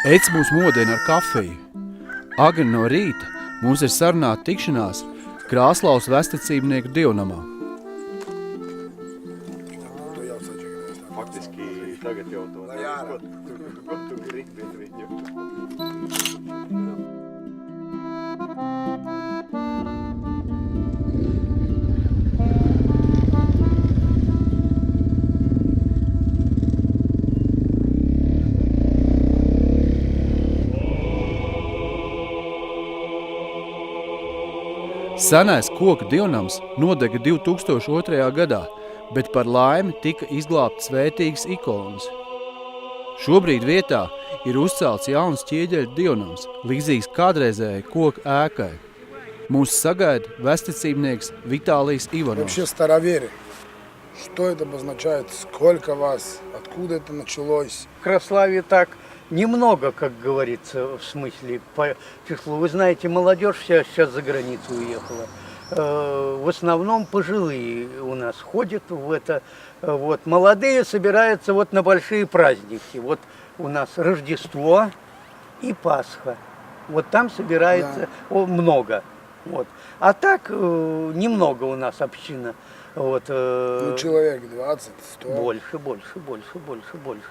Eds mūs modina ar kafiju. Agri no rīta mums ir sarunāta tikšanās Krāslaus vestecībnieku dievnamā. Faktiski tagad jau to ko tu gribi viņu. Senais koka dievnams nodega 2002. gadā, bet par laimi tika izglābtas svētīgas ikonas. Šobrīd vietā ir uzcelts jauns ķieģeļu dievnams, līdzīgs kādreizējai koka ēkai. Mūs sagaida vestecībnieks Vitālijs Ivanovs. Вообще староверы. Что это обозначает? Сколько вас? Откуда это началось? В Краславе так немного, как говорится, в смысле по числу. Вы знаете, молодежь вся сейчас за границу уехала. В основном пожилые у нас ходят в это. Вот. Молодые собираются вот на большие праздники. Вот у нас Рождество и Пасха. Вот там собирается много. Вот. А так немного у нас община. Вот, Ну, человек 20, 100. Больше,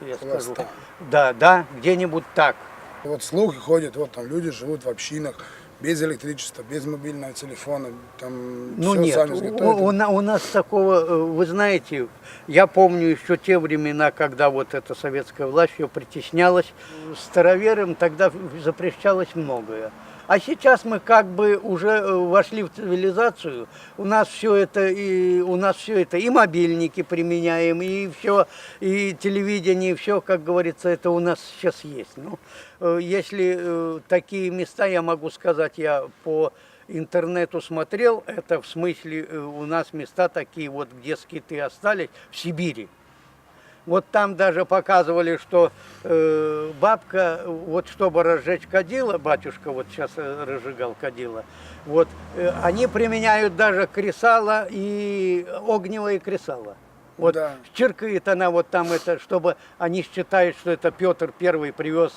я Около скажу. 100. Да, где-нибудь так. Вот слухи ходят, вот там люди живут в общинах, без электричества, без мобильного телефона, там Ну все нет, сами изготовят. у нас такого, вы знаете, я помню еще те времена, когда вот эта советская власть ее притеснялась. Староверам тогда запрещалось многое. А сейчас мы как бы уже вошли в цивилизацию. У нас все это и мобильники применяем, и все, и телевидение, и все, как говорится, это у нас сейчас есть. Ну, если такие места, я могу сказать, я по интернету смотрел, это в смысле у нас места такие вот, где скиты остались, в Сибири. Вот там даже показывали, что бабка, вот чтобы разжечь кадила, батюшка вот сейчас разжигал кадила, вот, они применяют даже кресало и огневое кресало. Вот Да. чиркает она вот там это, чтобы они считают, что это Петр I привез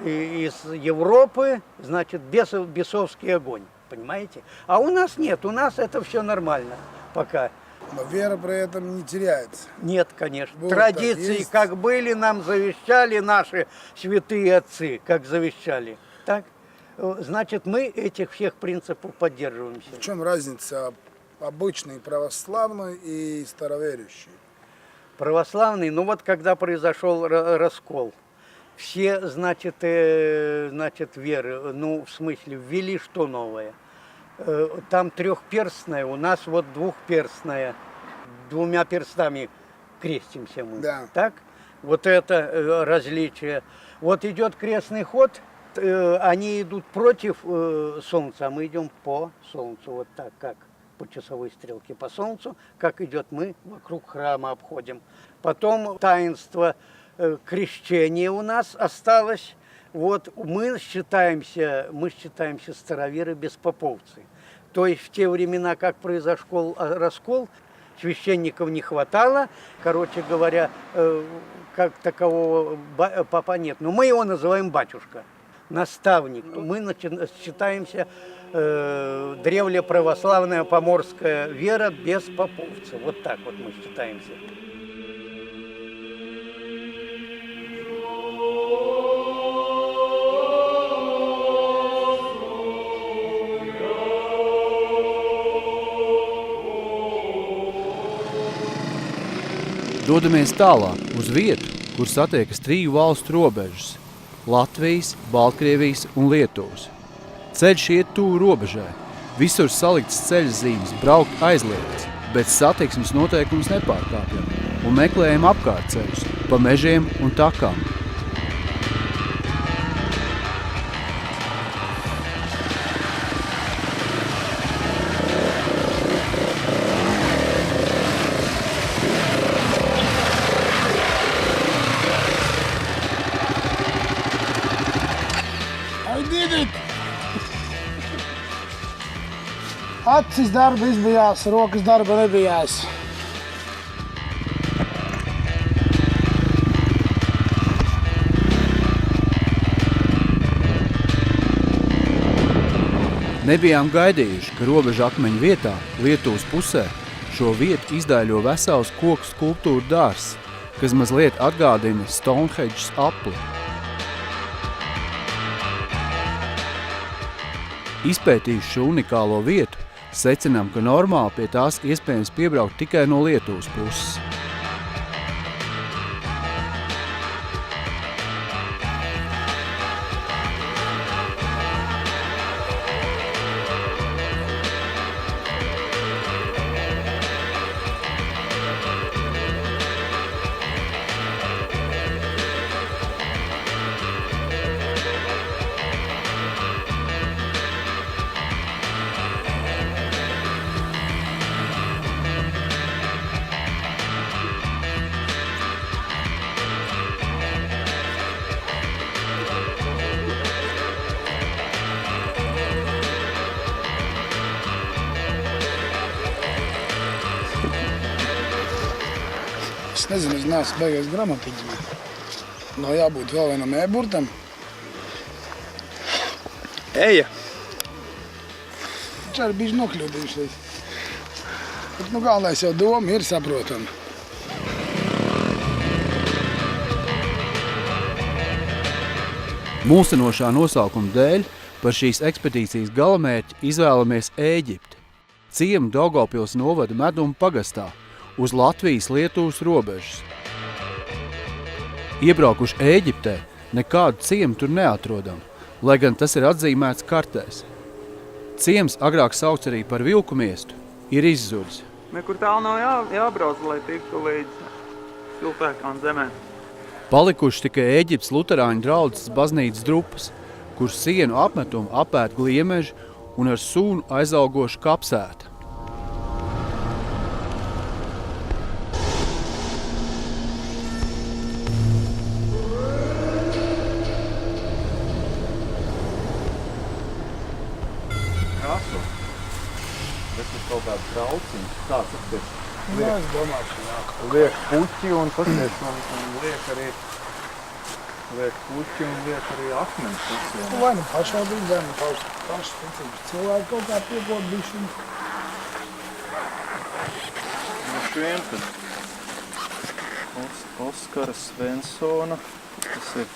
из Европы, значит, бесовский огонь, понимаете? А у нас нет, у нас это все нормально пока. Но вера при этом не теряется. Нет, конечно. Вот Традиции, так есть. как были, нам завещали наши святые отцы, как завещали. Так? Значит, мы этих всех принципов поддерживаемся. В чем разница обычной православной и староверующей? Православный, ну вот когда произошел раскол, все, значит, веры, ну, в смысле, ввели что новое? Там трехперстная, у нас вот двухперстная. Двумя перстами крестимся мы. Да. Так? Вот это различие. Вот идет крестный ход, они идут против солнца, а мы идем по солнцу. Вот так, как по часовой стрелке по солнцу, как идет, мы вокруг храма обходим. Потом таинство крещения у нас осталось. Вот мы считаемся староверы беспоповцы. То есть в те времена, как произошел раскол, священников не хватало. Короче говоря, как такового папа нет. Но мы его называем батюшка, наставник. Мы считаемся древлеправославная поморская вера без поповца. Вот так вот мы считаемся. Dodamies tālāk uz vietu, kur satiekas 3 valstu robežas – Latvijas, Baltkrievijas un Lietuvas. Ceļš iet tuvu robežai. Visur saliktas ceļa zīmes, braukt aizliegts, bet satiksmes noteikums nepārkāpjam un meklējam apkārtceļus pa mežiem un takām. Acis darba izbijās, rokas darba nebijās. Nebijām gaidījuši, ka robeža akmeņu vietā, Lietuvas pusē, šo vietu izdaiļo vesels koku skulptūru dārzs, kas mazliet atgādina Stonehenge apli. Izpētījuši šo unikālo vietu, secinām, ka normāli pie tās iespējams piebraukt tikai no Lietuvas puses. Es nezinu, es neesmu beigais gramatiķi. Nav jābūt vēl vienam e-burtam. Eja! Viņš arī bišķi nokļūdījušies. Bet, galvenais jau doma ir saprotama. Mulsinošā nosaukuma dēļ par šīs ekspedīcijas galamērķi izvēlamies Ēģipti, ciemu Daugavpils novada Meduma pagastā, uz Latvijas-Lietuvas robežas. Iebraukuši Ēģiptē, nekādu ciemu tur neatrodam, lai gan tas ir atzīmēts kartēs. Ciems, agrāk sauc arī par vilku miestu, ir izzudis. Nekur tālu nav jābrauc, lai tiktu līdz siltākām zemēm. Palikuši tikai Ēģiptes luterāņu draudzes baznīcas drupas, kur sienu apmetumu apēt gliemeži un ar sūnu aizaugošu kapsētu. Kaut kāds trauciņš, tāds atskies. Jā, es domāju, ka nāk. Liek puķi un paskies, un liek arī puķi un liek arī akmeņus. Vai nu pašvaldības, vai nu pašvaldības cilvēki kaut kā piekot bišķiņu. Šiem, kad Oskara Svensona, tas ir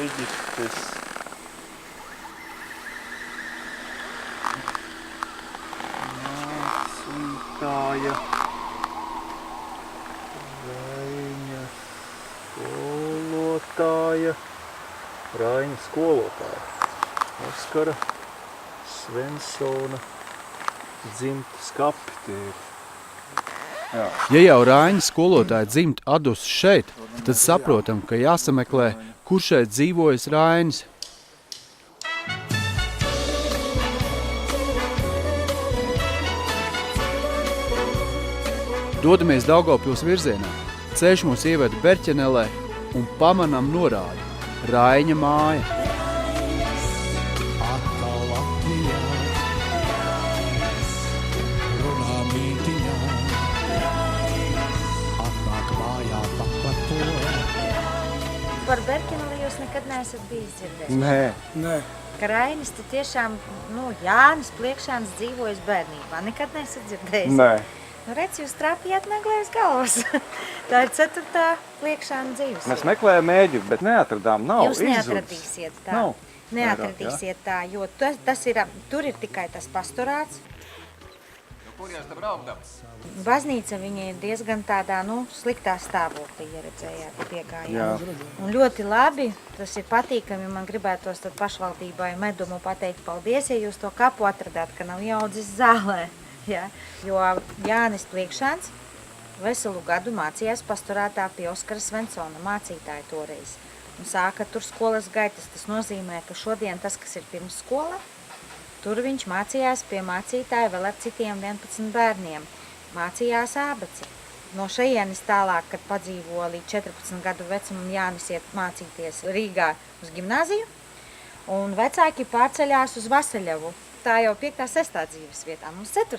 Ēģiptes mācītāja, Raiņa skolotāja, Oskara Svensona dzimtas kapitēri. Ja jau Raiņa skolotāja dzimt adus šeit, tad saprotam, ka jāsameklē, kur šeit dzīvojas Rainis. Dodamies Daugavpils virzienā, ceļš mūs ieveda Berķenelē un pamanām norādi – Raiņa māja. Par Berķeneli jūs nekad neesat bijis dzirdējis? Nē. Ka Rainis te tiešām, Jānis Pliekšāns dzīvojas bērnībā. Nekad neesat dzirdējis? Nē. Redz, jūs trāpījāt neglēs galvas. Tā ir 4. Pliekšāna dzīves. Mēs meklējām Ēģipti, bet neatradām, nav Jūs neatradīsiet tā. Neatradīsiet tā, jo tas ir, tur ir tikai tas pastorāts. Kur jūs te braukdam? Baznīca viņa ir diezgan tādā, sliktā stāvoklī, ja redzējāt, piegājāt. Un ļoti labi, tas ir patīkami, man gribētos tad pašvaldībai Medumu pateikt paldies, ja jūs to kapu atradāt, ka nav jaudzis zālē. Ja? Jo Jānis Pliekšāns veselu gadu mācījās pastorātā pie Oskara Svensona mācītāja toreiz. Un sāka tur skolas gaitas, tas nozīmē, ka šodien tas, kas ir pirms skola, tur viņš mācījās pie mācītāja vēl ar citiem 11 bērniem. Mācījās ābeci. No šejienes tālāk, kad padzīvo līdz 14 gadu vecumam, Jānis iet mācīties Rīgā uz gimnāziju, un vecāki pārceļās uz Vasaļevu. Tā jau 5. 6. dzīves vietā, mums 4.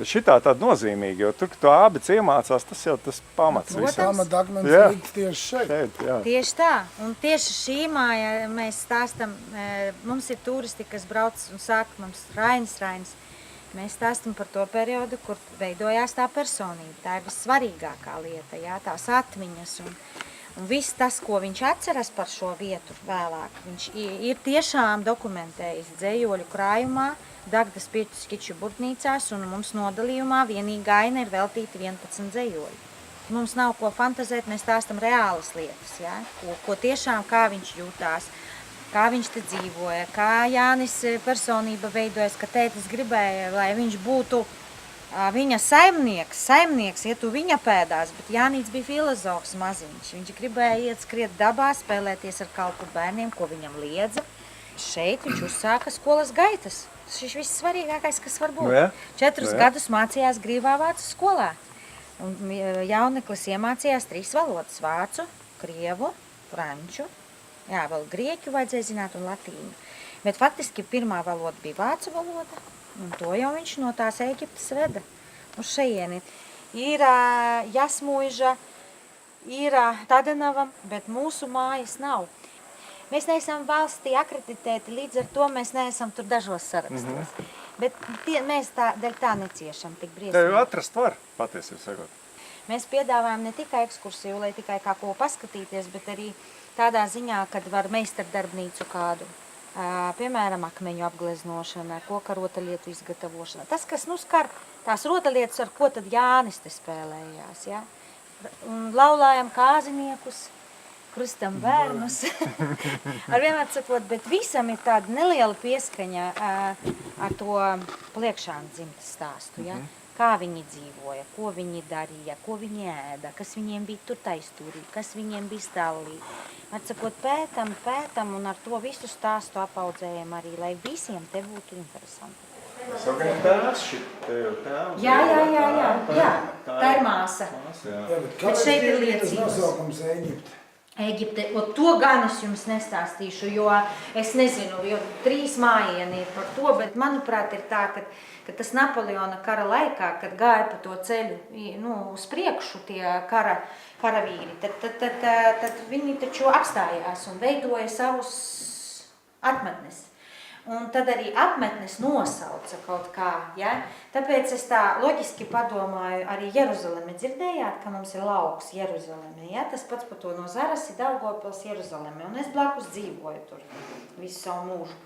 Bet šitā tāda nozīmīga, jo tur, ka tu ābec iemācās, tas jau tas pamats Protams. visam. Pamat akmens Jā. likt tieši šeit. Šeit, jā. Tieši tā, un tieši šī māja mēs stāstam, mums ir turisti, kas brauc un saka mums Rainis. Mēs stāstam par to periodu, kur veidojās tā personība. Tā ir vissvarīgākā lieta, jā, tās atmiņas un viss tas, ko viņš atceras par šo vietu vēlāk. Viņš ir tiešām dokumentējis dzējoļu krājumā, Dagdas Pieķu burtnīcās, un mums nodalījumā vienīgā aina ir veltīta 11 dzējoļi. Mums nav ko fantazēt, mēs stāstam reālas lietas, ja? ko tiešām, kā viņš jūtās, kā viņš te dzīvoja, kā Jānis personība veidojas, ka tētis gribēja, lai viņš būtu viņa saimnieks, ietu viņa pēdās, bet Jānīts bija filozofs maziņš. Viņš gribēja iet skriet dabā, spēlēties ar kalpu bērniem, ko viņam liedza. Šeit viņš uzsāka skolas gaitas. Šis viss svarīgākais, kas var būt. Nu jā. 4 gadus mācījās Grīvā vācu skolā. Un jauneklis iemācījās 3 valodas – vācu, krievu, franču, jā, vēl grieķu vajadzēja zināt un latīņu. Bet faktiski pirmā valoda bija vācu valoda, un to jau viņš no tās Ēģiptes veda uz šejieni. Ir Jasmuiža, ir Tadenava, bet mūsu mājas nav. Mēs neesam valstī akreditēti, līdz ar to mēs neesam tur dažos sarakstos. Bet mēs dēļ tā neciešam tik Tev briesmīgi. atrast var, patiesībā sakot. Mēs piedāvājam ne tikai ekskursiju, lai tikai kā ko paskatīties, bet arī tādā ziņā, kad var meistardarbnīcu kādu. Piemēram, akmeņu apgleznošana, koka rotaļlietu izgatavošana. Tas, kas skar tās rotaļlietas, ar ko tad Jānis te spēlējās. Ja? Un laulājam kāziniekus, krustam bērnus, ar vienmēr sakot, bet visam ir tāda neliela pieskaņa ar to Pliekšānu dzimtas stāstu, ja? Kā viņi dzīvoja, ko viņi darīja, ko viņi ēda, kas viņiem bija tur taistūrī, kas viņiem bija stallī. Ar sakot, pētam un ar to visu stāstu apaudzējam arī, lai visiem te būtu interesanti. Savukārt tēvs šit, tēvs. Jā, tā ir māsa. Bet šeit ir tas liecības. nosaukums Ēģipte? Ēģipte, to gan es jums nestāstīšu, jo es nezinu, jo 3 mājieni ir par to, bet manuprāt ir tā, ka tas Napoleona kara laikā, kad gāja pa to ceļu uz priekšu tie karavīri, tad viņi taču apstājās un veidoja savus atmetnes. Un tad arī apmetnes nosauca kaut kā, ja? Tāpēc es tā loģiski padomāju, arī Jeruzaleme dzirdējāt, ka mums ir lauks Jeruzaleme, ja? Tas pats par to no Zarasi, Daugavpils, Jeruzaleme, un es blakus dzīvoju tur visu savu mūžu.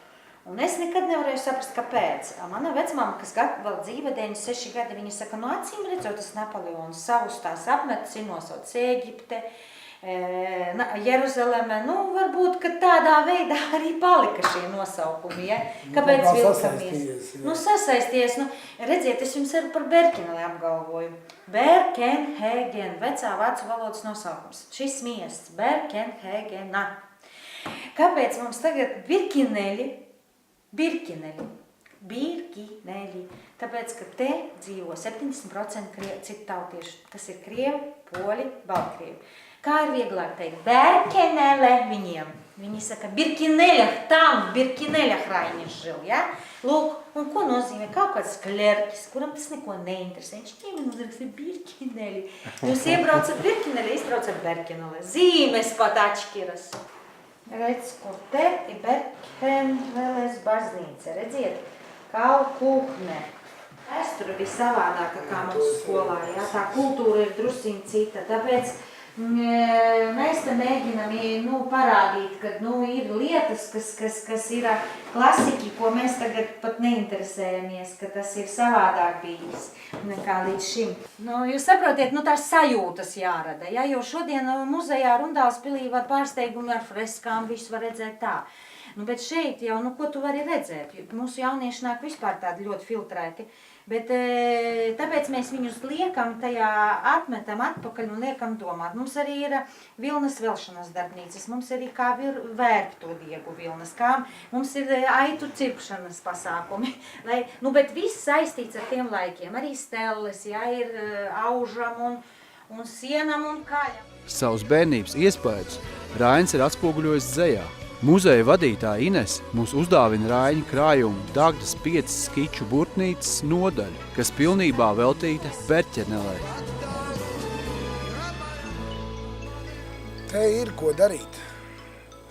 Un es nekad nevarēju saprast, kāpēc. Mana vecmama, kas vēl dzīve 96 gadi, viņa saka, acīm redzot, tas Napoleons savus tās apmetnes ir nosaucis Ēģipte, Jeruzaleme, varbūt, ka tādā veidā arī palika šie nosaukumi, ja? Kāpēc vilkamies? Sasaisties, redziet, es jums arī par Berkeneli apgalvoju. Berkenhēgen, vecā vācu valodas nosaukums. Šis miests, Berkenhēgena. Kāpēc mums tagad Birkineļi? Tāpēc, ka te dzīvo 70% citu tautiešu. Tas ir krievi, poļi, baltkrievi. Kā ir vieglāk teikt? Berkenele viņiem. Viņi saka, Birkineļa hraiņš žil, ja? Lūk, un ko nozīmē? Kaut kāds klerkis, kuram tas neko neinteresē. Viņš ķēmien uzraksta Birkineļi. Jūs iebraucat Birkineļi, izbraucat Berkenele. Zīmes pat atšķiras. Redz, kur te ir Berkeneles baznīca. Redziet, Kalkuhne. Vēsture bija savādāka kā mūsu skolā, ja? Tā kultūra ir drusciņ cita, tāpēc mēs te mēģinām parādīt, ka ir lietas, kas ir klasiki, ko mēs tagad pat neinteresējamies, ka tas ir savādāk bijis nekā līdz šim. Jūs saprotiet, tās sajūtas jārada, ja? Jo šodien muzejā Rundāls pilī var pārsteigumi ar freskām, visu var redzēt tā. Bet šeit jau, ko tu vari redzēt? Mūsu jaunieši nāk vispār tādi ļoti filtrēti. Bet tāpēc mēs viņus liekam tajā, atmetam atpakaļ un liekam domāt. Mums arī ir vilnas velšanas darbnīcas, mums arī kā vērp to diegu vilnas, kā mums ir aitu cirpšanas pasākumi. Bet viss saistīts ar tiem laikiem, arī stelles, ja, ir aužam un sienam un kaļam. Savus bērnības iespējas Rainis ir atspoguļojis dzejā. Muzeja vadītāja Ines mūs uzdāvina Raiņa krājumu Dagdas 5 skiču burtnīcas nodaļu, kas pilnībā veltīta Berķenelē. Te ir ko darīt.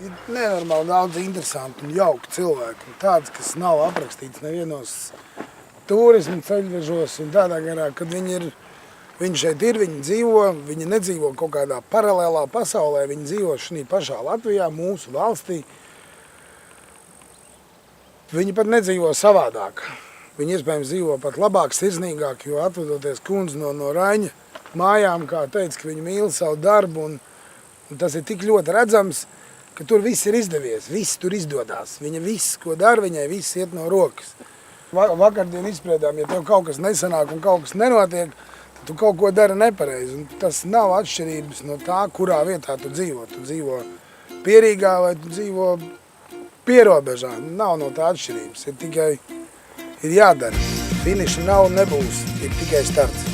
Ir nenormāli daudz interesanti un jauki cilvēki, un tāds, kas nav aprakstīts nevienos turismu ceļvežos un tādā garā, kad viņi šeit ir, viņi dzīvo, viņi nedzīvo kaut kādā paralēlā pasaulē, viņi dzīvo šī pašā Latvijā, mūsu valstī. Viņi pat nedzīvo savādāk. Viņi iespējams dzīvo pat labāk, sirsnīgāk, jo atvadoties kundze no Raiņa mājām, kā teica, ka viņi mīl savu darbu, un tas ir tik ļoti redzams, ka tur viss ir izdevies, viss tur izdodās. Viņa viss, ko dara, viņai viss iet no rokas. Vakardien izspriedām, ja tev kaut kas nesanāk un kaut kas nenotiek, tad tu kaut ko dari nepareizi. Un tas nav atšķirības no tā, kurā vietā tu dzīvo. Tu dzīvo Pierīgā vai tu dzīvo pierobežā. Nav no tā atšķirības. Ir jādara. Finiša nav un nebūs. Ir tikai starts.